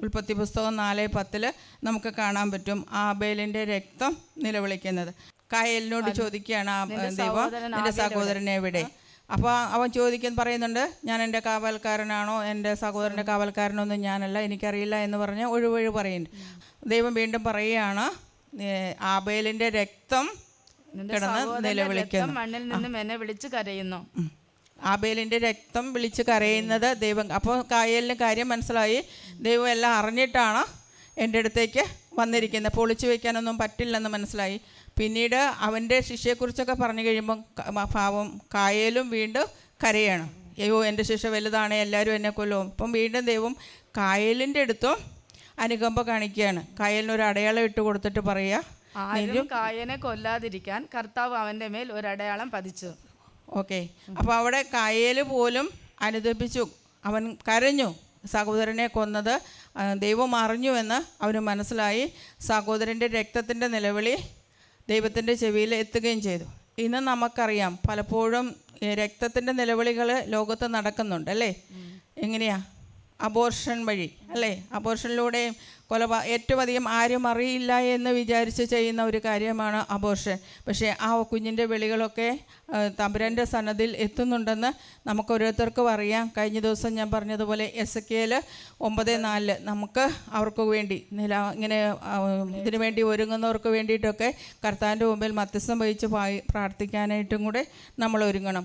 ഉൽപ്പത്തി പുസ്തകം 4:10 നമുക്ക് കാണാൻ പറ്റും ആബേലിൻ്റെ രക്തം നിലവിളിക്കുന്നത്. കായലിനോട് ചോദിക്കുകയാണ് ദൈവം, നിന്റെ സഹോദരൻ എവിടെ? അപ്പോൾ അവൻ പറയുന്നുണ്ട്, ഞാൻ എൻ്റെ കാവൽക്കാരനാണോ, എൻ്റെ സഹോദരൻ്റെ കാവൽക്കാരനൊന്നും ഞാനല്ല, എനിക്കറിയില്ല എന്ന് പറഞ്ഞ് ഒഴിവൊഴി പറയുന്നുണ്ട്. ദൈവം വീണ്ടും പറയുകയാണ്, ആബേലിൻ്റെ രക്തം കിടന്ന് നിലവിളിക്കുന്നു, മണ്ണിൽ നിന്നും എന്നെ വിളിച്ച് കരയുന്നു. ആബേലിൻ്റെ രക്തം വിളിച്ച് കരയുന്നത് ദൈവം. അപ്പോൾ കായലിന് കാര്യം മനസ്സിലായി, ദൈവം എല്ലാം അറിഞ്ഞിട്ടാണ് എൻ്റെ അടുത്തേക്ക് വന്നിരിക്കുന്നത്, പൊളിച്ചു വയ്ക്കാനൊന്നും പറ്റില്ലെന്ന് മനസ്സിലായി. പിന്നീട് അവൻ്റെ ശിക്ഷയെക്കുറിച്ചൊക്കെ പറഞ്ഞു കഴിയുമ്പം പാവം കായലും വീണ്ടും കരയാണ്, അയ്യോ എൻ്റെ ശിക്ഷ വലുതാണ്, എല്ലാവരും എന്നെ കൊല്ലും. അപ്പം വീണ്ടും ദൈവം കായലിൻ്റെ അടുത്തും അനുകമ്പ കാണിക്കുകയാണ്. കായലിനൊരു അടയാളം ഇട്ട് കൊടുത്തിട്ട് പറയുക, ആരും കായനെ കൊല്ലാതിരിക്കാൻ കർത്താവ് അവൻ്റെ മേൽ ഒരു അടയാളം പതിച്ചു. ഓക്കെ. അപ്പോൾ അവിടെ കായേൽ പോലും അനുദപിച്ചു, അവൻ കരഞ്ഞു. സഹോദരനെ കൊന്നത് ദൈവം അറിഞ്ഞുവെന്ന് അവന് മനസ്സിലായി. സഹോദരൻ്റെ രക്തത്തിൻ്റെ നിലവിളി ദൈവത്തിൻ്റെ ചെവിയിൽ എത്തുകയും ചെയ്തു. ഇന്ന് നമുക്കറിയാം, പലപ്പോഴും രക്തത്തിൻ്റെ നിലവിളികൾ ലോകത്ത് നടക്കുന്നുണ്ട് അല്ലേ? എങ്ങനെയാ? അബോർഷൻ വഴി അല്ലേ? അബോർഷനിലൂടെയും ഏറ്റവും അധികം ആരും അറിയില്ല എന്ന് വിചാരിച്ച് ചെയ്യുന്ന ഒരു കാര്യമാണ് അബോർഷൻ. പക്ഷേ ആ കുഞ്ഞിൻ്റെ വിളികളൊക്കെ തമ്പുരാൻ്റെ സന്നദ്ധിയിൽ എത്തുന്നുണ്ടെന്ന് നമുക്ക് ഓരോരുത്തർക്കും അറിയാം. കഴിഞ്ഞ ദിവസം ഞാൻ പറഞ്ഞതുപോലെ എസെക്കിയേൽ 9:4 നമുക്ക് അവർക്ക് വേണ്ടി ഇങ്ങനെ ഇതിനു വേണ്ടി ഒരുങ്ങുന്നവർക്ക് വേണ്ടിയിട്ടൊക്കെ കർത്താവിൻ്റെ മുമ്പിൽ മധ്യസ്ഥം വഹിച്ച് പ്രാർത്ഥിക്കാനായിട്ടും കൂടെ നമ്മൾ ഒരുങ്ങണം.